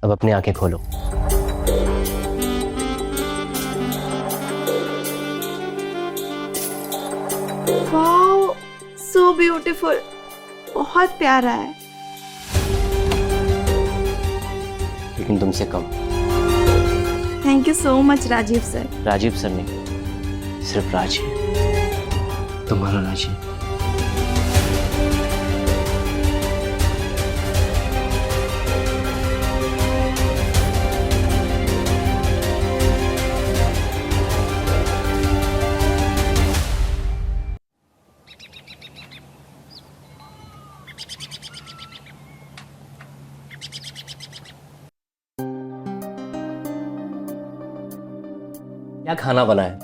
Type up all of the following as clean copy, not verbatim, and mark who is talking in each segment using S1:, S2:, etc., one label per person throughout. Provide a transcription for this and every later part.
S1: अब अपनी आंखें खोलो।
S2: वाओ, सो ब्यूटीफुल, बहुत प्यारा है।
S1: लेकिन तुमसे कम।
S2: Thank you so much Rajeev sir.
S1: Rajeev sir नहीं, सिर्फ राज है, तुम्हारा राज है। क्या खाना बना है?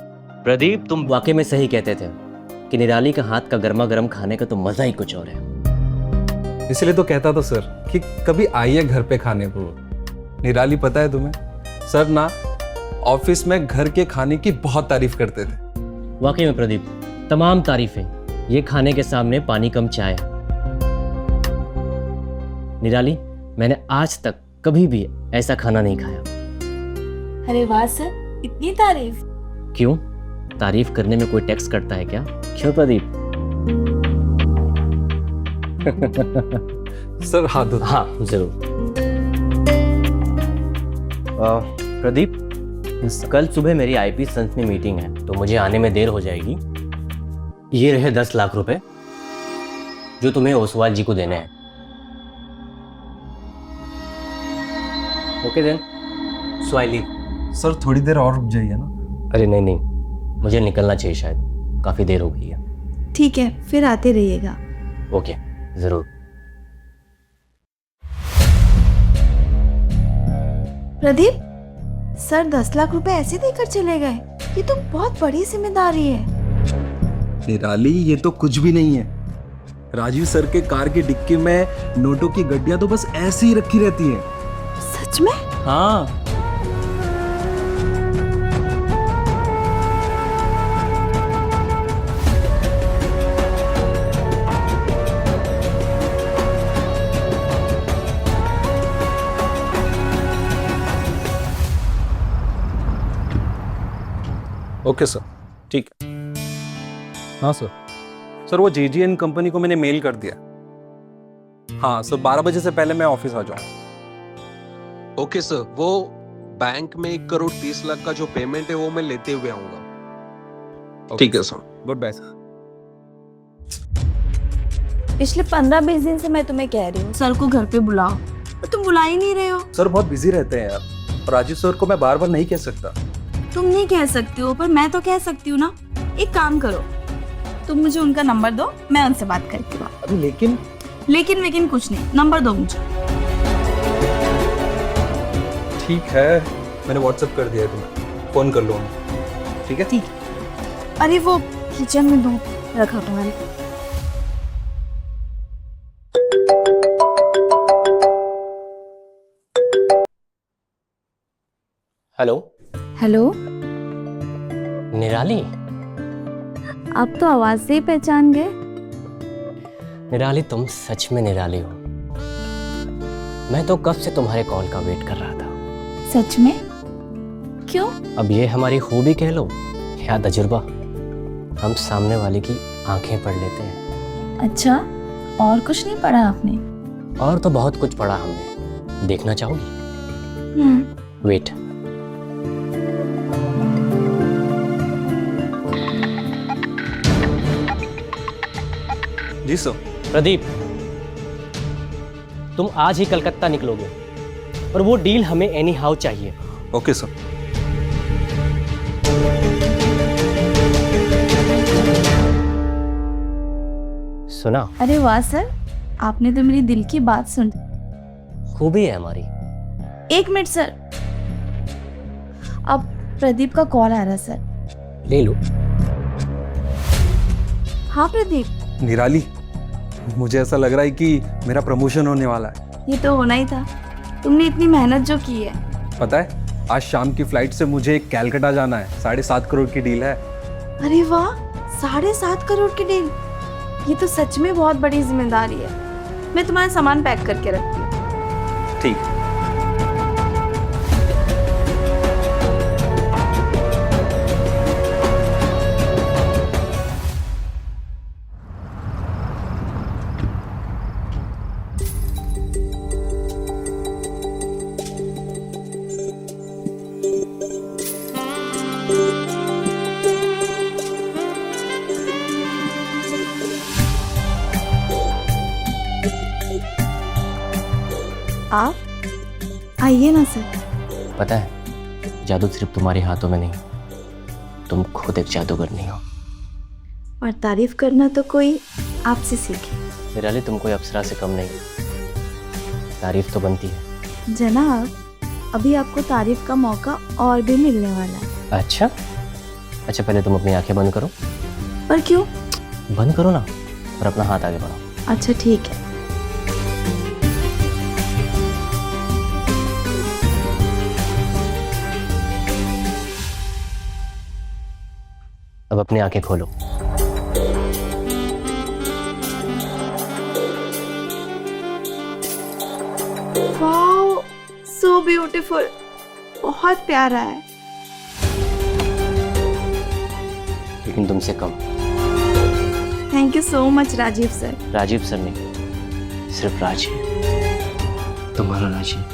S1: प्रदीप, तुम वाकई में सही कहते थे कि निराली का हाथ का गर्मा गर्म खाने का तो मजा ही कुछ और है।
S3: इसलिए तो कहता था सर कि कभी आइए घर पे खाने को। निराली, पता है तुम्हें, सर ना ऑफिस में घर के खाने की बहुत तारीफ करते थे।
S1: वाकई में प्रदीप, तमाम तारीफें ये खाने के सामने पानी कम चाय। निराली, मैंने आज तक कभी भी ऐसा खाना नहीं खाया।
S2: अरे वाह सर, इतनी तारीफ।
S1: क्यों? तारीफ करने में कोई टैक्स कटता है क्या? क्यों प्रदीप?
S3: सर हाथ धो।
S1: हाँ जरूर। प्रदीप, कल सुबह मेरी आईपी संस में मीटिंग है, तो मुझे आने में देर हो जाएगी। ये रहे 10 लाख रुपए जो तुम्हें ओसवाल जी को देने हैं। Okay then, so I leave.
S3: Sir थोड़ी देर और रुक जाइए ना।
S1: अरे नहीं नहीं, मुझे निकलना चाहिए, शायद काफी देर हो गई है।
S2: ठीक है, फिर आते रहिएगा।
S1: ओके, जरूर।
S2: प्रदीप, सर 10 लाख रुपए ऐसे देकर चले गए? ये तो बहुत बड़ी जिम्मेदारी है।
S3: निराली, ये तो कुछ भी नहीं है। राजीव सर के कार की डिक्की में नोटों की गड्डियां तो बस ऐसे ही रखी रहती हैं।
S2: सच में?
S3: हाँ। ओके सर, ठीक है। हाँ सर। सर वो JGN कंपनी को मैंने मेल कर दिया। हाँ सर, 12 बजे से पहले मैं ऑफिस आ जाऊँ।
S4: ओके सर, वो बैंक में 1 करोड़ 30 लाख का जो पेमेंट है वो मैं लेते हुए आऊंगा। ठीक है सर।
S3: Good bye sir.
S2: पिछले 15-20 दिन से मैं तुम्हें कह रही हूँ सर को घर पे बुलाओ, पर तुम बुला ही नहीं रहे हो।
S3: सर बहुत बिजी रहते हैं यार, और राजीव सर को मैं बार बार नहीं कह सकता।
S2: तुम नहीं कह सकती हो, पर मैं तो कह सकती हूँ ना। एक काम करो, तुम मुझे उनका नंबर दो, मैं उनसे बात करती हूँ।
S3: अभी
S2: लेकिन कुछ नहीं, नंबर दो मुझे।
S3: ठीक है, मैंने व्हाट्सएप कर दिया है तुम्हें, फोन कर लो उन्हें। ठीक है?
S2: ठीक है। अरे वो किचन में दो रखा तुम्हारे।
S1: हेलो।
S2: हेलो।
S1: निराली,
S2: आप तो आवाज से ही पहचान गए।
S1: निराली, तुम सच में निराली हो। मैं तो कब से तुम्हारे कॉल का वेट कर रहा था।
S2: सच में? क्यों?
S1: अब ये हमारी खूबी कह लो या तजुर्बा, हम सामने वाले की आंखें पढ़ लेते हैं।
S2: अच्छा, और कुछ नहीं पढ़ा आपने?
S1: और तो बहुत कुछ पढ़ा हमने, देखना चाहोगी? वेट।
S3: जी सर।
S1: प्रदीप, तुम आज ही कलकत्ता निकलोगे और वो डील हमें एनी हाउ चाहिए।
S3: Okay sir.
S1: सुना?
S2: अरे वाह सर, आपने तो मेरी दिल की बात सुन।
S1: खूबी है हमारी।
S2: 1 मिनट सर, अब प्रदीप का कॉल आ रहा है सर।
S1: ले लो।
S2: हाँ प्रदीप।
S3: निराली, मुझे ऐसा लग रहा है कि मेरा प्रमोशन होने वाला है।
S2: ये तो होना ही था, तुमने इतनी मेहनत जो की है।
S3: पता है, आज शाम की फ्लाइट से मुझे कैलकाटा जाना है। 7.5 करोड़ की डील है।
S2: अरे वाह, 7.5 करोड़ की डील! ये तो सच में बहुत बड़ी जिम्मेदारी है। मैं तुम्हारा सामान पैक करके रखती हूँ।
S3: ठीक।
S2: आप आइए ना सर।
S1: पता है, जादू सिर्फ तुम्हारे हाथों में नहीं, तुम खुद एक जादूगरनी हो।
S2: और तारीफ करना तो कोई आपसे सीखे।
S1: निराली, तुम कोई अप्सरा से कम नहीं, तारीफ तो बनती है।
S2: जनाब, अभी आपको तारीफ का मौका और भी मिलने वाला है।
S1: अच्छा, पहले तुम अपनी आंखें बंद करो।
S2: पर क्यों?
S1: बंद करो ना और अपना हाथ आगे बढ़ाओ।
S2: अच्छा ठीक है।
S1: अब अपनी आंखें खोलो।
S2: वाओ, सो ब्यूटीफुल, बहुत प्यारा है।
S1: लेकिन तुमसे कम।
S2: Thank you so much Rajeev sir.
S1: Rajeev sir नहीं, सिर्फ राजीव, तुम्हारा राजीव।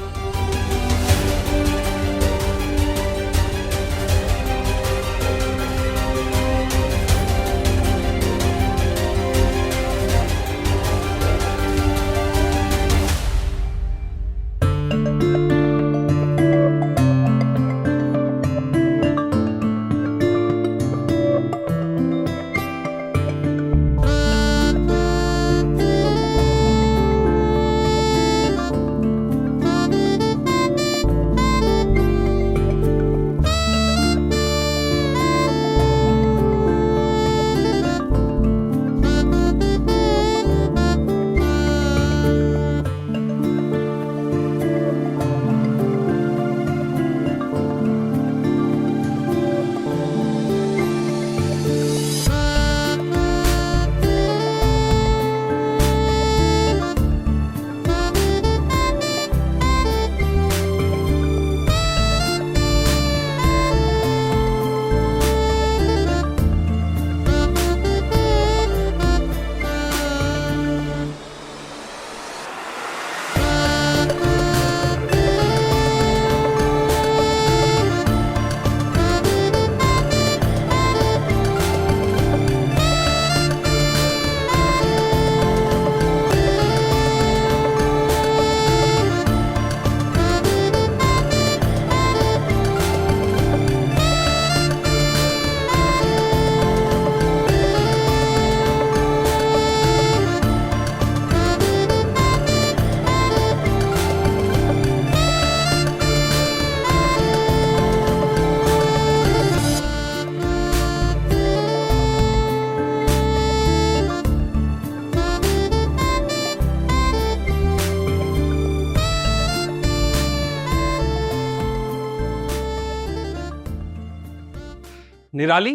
S3: निराली,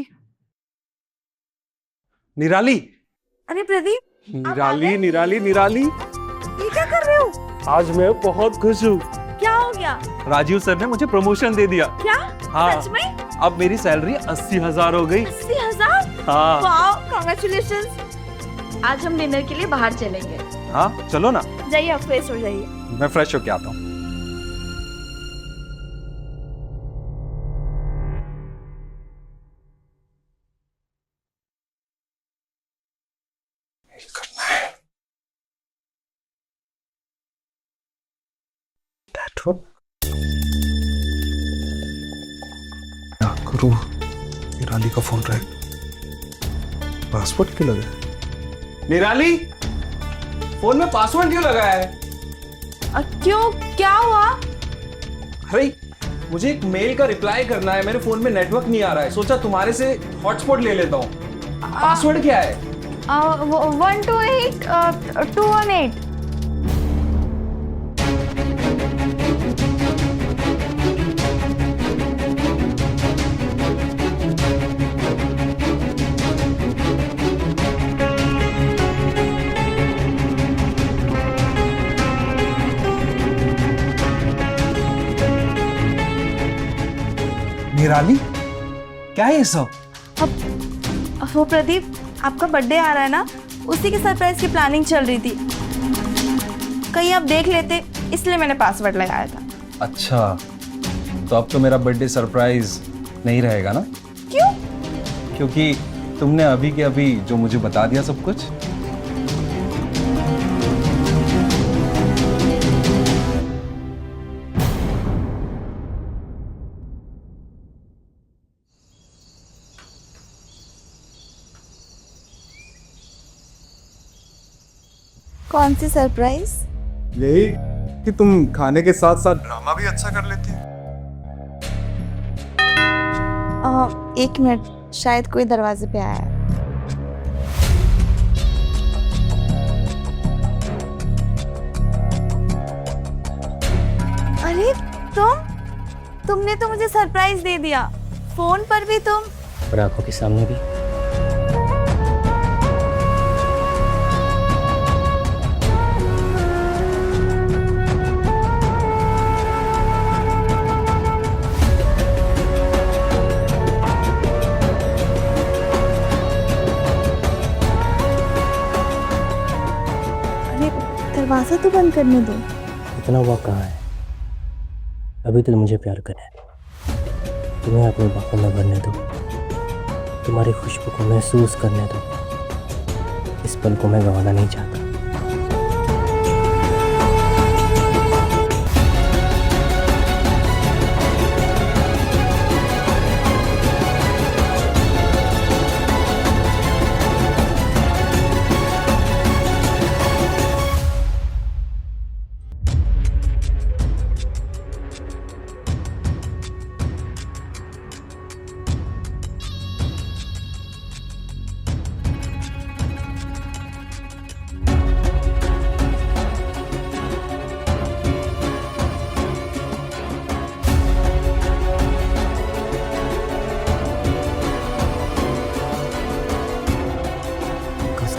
S3: निराली,
S2: अरे प्रदीप,
S3: निराली, निराली, निराली,
S2: ये क्या कर रहे हो?
S3: आज मैं बहुत खुश हूँ।
S2: क्या हो गया?
S3: राजीव सर ने मुझे प्रमोशन दे दिया।
S2: क्या?
S3: हाँ,
S2: सच में?
S3: अब मेरी सैलरी 80,000 हो गई।
S2: 80,000?
S3: हाँ
S2: वाओ, कांग्रेचुलेशंस। आज हम डिनर के लिए बाहर चलेंगे।
S3: हाँ, चलो ना।
S2: जाइए, आप फ्रेश हो जाइए।
S3: मैं फ्रेश होके आता हूँ। क्या करूं? निराली का फोन रहे, पासवर्ड क्यों लगा है? निराली, फोन में पासवर्ड क्यों लगाया है?
S2: क्यों, क्या हुआ?
S3: अरे मुझे एक मेल का रिप्लाई करना है, मेरे फोन में नेटवर्क नहीं आ रहा है, सोचा तुम्हारे से हॉटस्पॉट ले लेता हूँ। पासवर्ड क्या है?
S2: 128 218।
S3: निराली, क्या है ये सब?
S2: अब वो प्रदीप, आपका बर्थडे आ रहा है ना, उसी के सरप्राइज की प्लानिंग चल रही थी। कहीं आप देख लेते, इसलिए मैंने पासवर्ड लगाया था।
S3: अच्छा, तो अब तो मेरा बर्थडे सरप्राइज नहीं रहेगा ना?
S2: क्यों?
S3: क्योंकि तुमने अभी के अभी जो मुझे बता दिया सब कुछ।
S2: कौन सी सरप्राइज?
S5: यही कि तुम खाने के साथ साथ ड्रामा भी अच्छा कर लेती हो।
S2: एक मिनट, शायद कोई दरवाजे पे आया है। अरे तुमने तो मुझे सरप्राइज दे दिया, फोन पर भी तुम।
S1: और आंखों के सामने भी।
S2: अरे दरवाजा तो बंद करने दो।
S1: इतना वक्त कहाँ है? अभी तो मुझे प्यार करे, तुम्हें अपनी बाहों में भरने दो, तुम्हारी खुशबू को महसूस करने दो। इस पल को मैं गंवाना नहीं चाहता।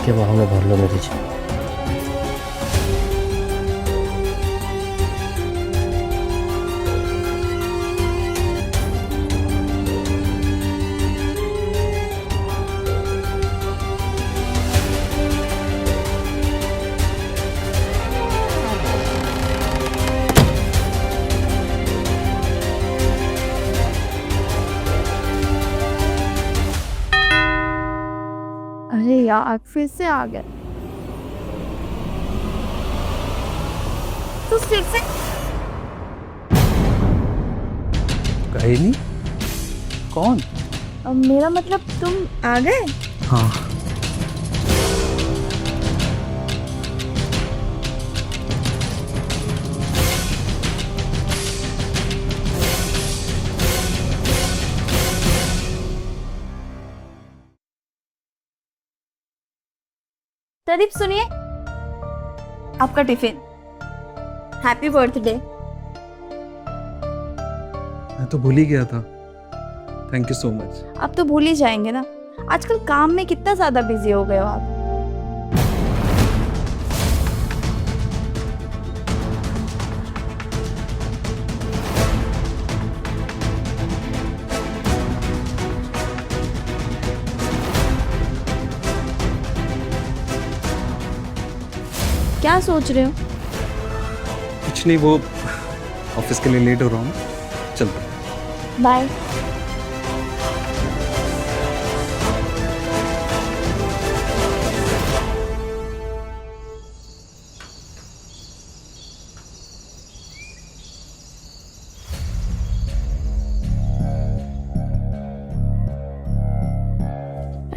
S1: के बाहों में भर लो मेरी जान।
S2: अरे यार, फिर से आ गए। तो फिर से
S3: कहीं नहीं। कौन?
S2: मेरा मतलब तुम आ गए?
S3: हाँ।
S2: प्रदीप सुनिए, आपका टिफिन। Happy birthday.
S3: मैं तो भूल ही गया था। Thank you so much.
S2: आप तो भूल ही जाएंगे ना, आजकल काम में कितना ज्यादा बिजी हो गए हो आप। क्या सोच रहे हो?
S3: कुछ नहीं, वो ऑफिस के लिए लेट हो रहा हूँ, चलता।
S2: बाय।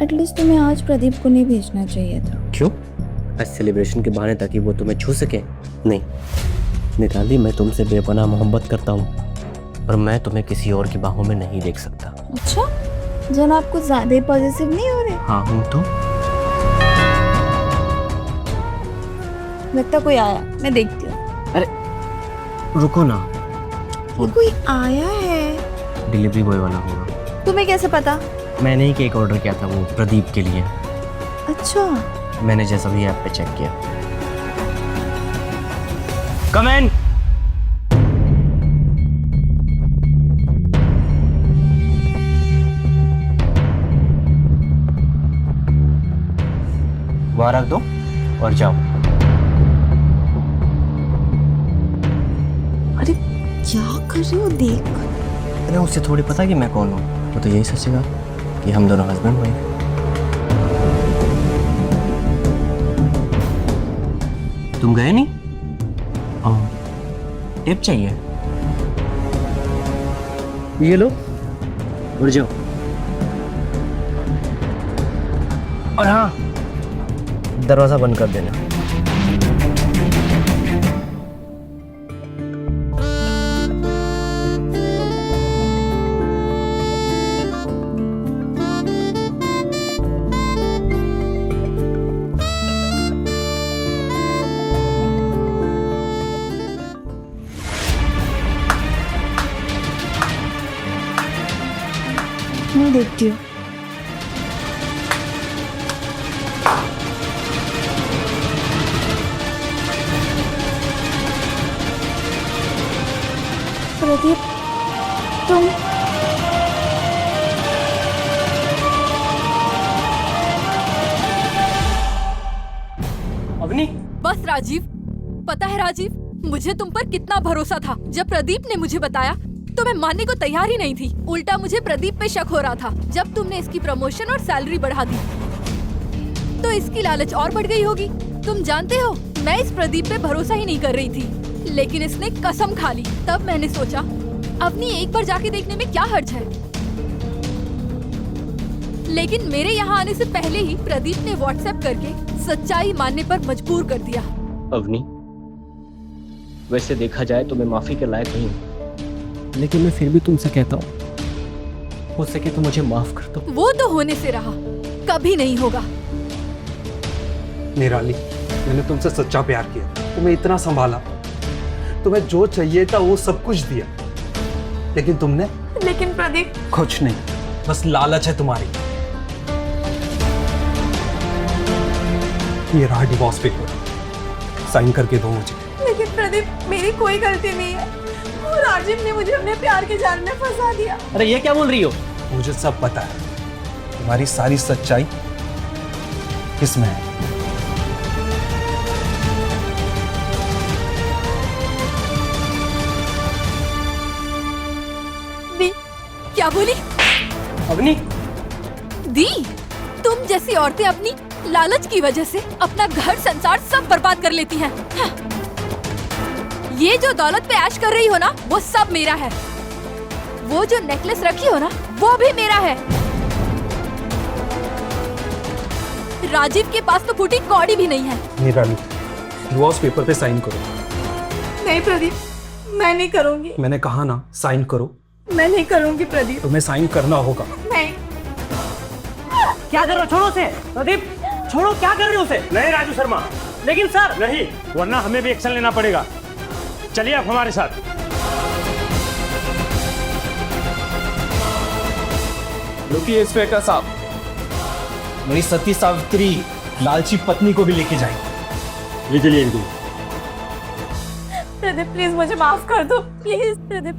S2: एटलीस्ट तुम्हें आज प्रदीप को नहीं भेजना चाहिए था।
S1: क्यों? आज सेलिब्रेशन के बहाने ताकि वो तुम्हें छू सके? नहीं निताली, मैं तुमसे बेपनाह मोहब्बत करता हूँ और मैं तुम्हें किसी और की बाहों में नहीं देख सकता।
S2: अच्छा, जनाब कुछ ज्यादा ही पॉजिटिव नहीं हो रहे?
S1: हाँ हूँ तो।
S2: लगता कोई आया, मैं देखती हूँ।
S1: अरे रुको ना,
S2: ये कोई आया है।
S1: डिलीवरी बॉय वाला होगा।
S2: तुम्हें कैसे पता?
S1: मैंने ही केक ऑर्डर किया था, वो प्रदीप के लिए।
S2: अच्छा,
S1: मैंने जैसा भी ऐप पे चेक किया। कम इन। वहां रख दो और जाओ।
S2: अरे क्या कर रहे हो? देख।
S1: अरे उसे थोड़ी पता कि मैं कौन हूँ, वो तो यही सोचेगा कि हम दोनों हस्बैंड वाइफ। तुम गए नहीं? टिप चाहिए? ये लो, उड़ जाओ। और हाँ, दरवाजा बंद कर देना।
S2: देखती हूँ। प्रदीप, तुम
S1: अवनी,
S6: बस राजीव, पता है राजीव, मुझे तुम पर कितना भरोसा था। जब प्रदीप ने मुझे बताया तो मैं मानने को तैयार ही नहीं थी। उल्टा मुझे प्रदीप पे शक हो रहा था। जब तुमने इसकी प्रमोशन और सैलरी बढ़ा दी तो इसकी लालच और बढ़ गई होगी। तुम जानते हो, मैं इस प्रदीप पे भरोसा ही नहीं कर रही थी, लेकिन इसने कसम खा ली। तब मैंने सोचा अवनी एक बार जाके देखने में क्या हर्ज है। लेकिन मेरे यहाँ आने से पहले ही प्रदीप ने व्हाट्सएप करके सच्चाई मानने पर मजबूर कर दिया।
S7: अवनी, वैसे देखा जाए तो मैं माफी के लायक नहीं हूँ, लेकिन मैं फिर भी तुमसे कहता हूँ, हो सके तो मुझे माफ कर दो।
S6: वो तो होने से रहा, कभी नहीं होगा।
S3: निराली, मैंने तुमसे सच्चा प्यार किया, तुम्हें इतना संभाला, तुम्हें जो चाहिए था वो सब कुछ दिया, लेकिन तुमने
S2: लेकिन प्रदीप,
S3: कुछ नहीं, बस लालच है तुम्हारी। ये रहा डिवोर्स पेपर, साइन करके दो मुझे।
S2: लेकिन प्रदीप, मेरी कोई गलती नहीं है। वो राजीव ने मुझे अपने प्यार के जाल में फंसा दिया।
S7: अरे ये क्या बोल रही हो?
S3: मुझे सब पता है, तुम्हारी सारी सच्चाई किसमें है।
S6: दी, क्या बोली?
S1: अवनी,
S6: दी, तुम जैसी औरतें अपनी लालच की वजह से अपना घर संसार सब बर्बाद कर लेती हैं। हाँ। ये जो दौलत पे ऐश कर रही हो ना, वो सब मेरा है। वो जो नेकलेस रखी हो ना, वो भी मेरा है। राजीव के पास तो फूटी कौड़ी भी नहीं है।
S3: निराली, डिवोर्स पेपर पे साइन करो।
S2: नहीं प्रदीप, मैं नहीं करूंगी।
S3: मैंने कहा ना, साइन करो।
S2: मैं नहीं करूंगी प्रदीप।
S3: तुम्हें साइन करना होगा।
S2: नहीं।
S1: क्या कर रहे हो? छोड़ो उसे। प्रदीप, छोड़ो, क्या कर रहे हो उसे?
S8: नहीं राजू शर्मा,
S1: लेकिन सर,
S8: नहीं, वरना हमें भी एक्शन लेना पड़ेगा। चलिए आप हमारे साथ।
S5: रुकिए इंस्पेक्टर साहब, मेरी सती सावित्री लालची पत्नी को भी लेके जाएंगे।
S8: ले चलिए इनको।
S2: प्रदीप प्लीज मुझे माफ कर दो, प्लीज प्रदीप।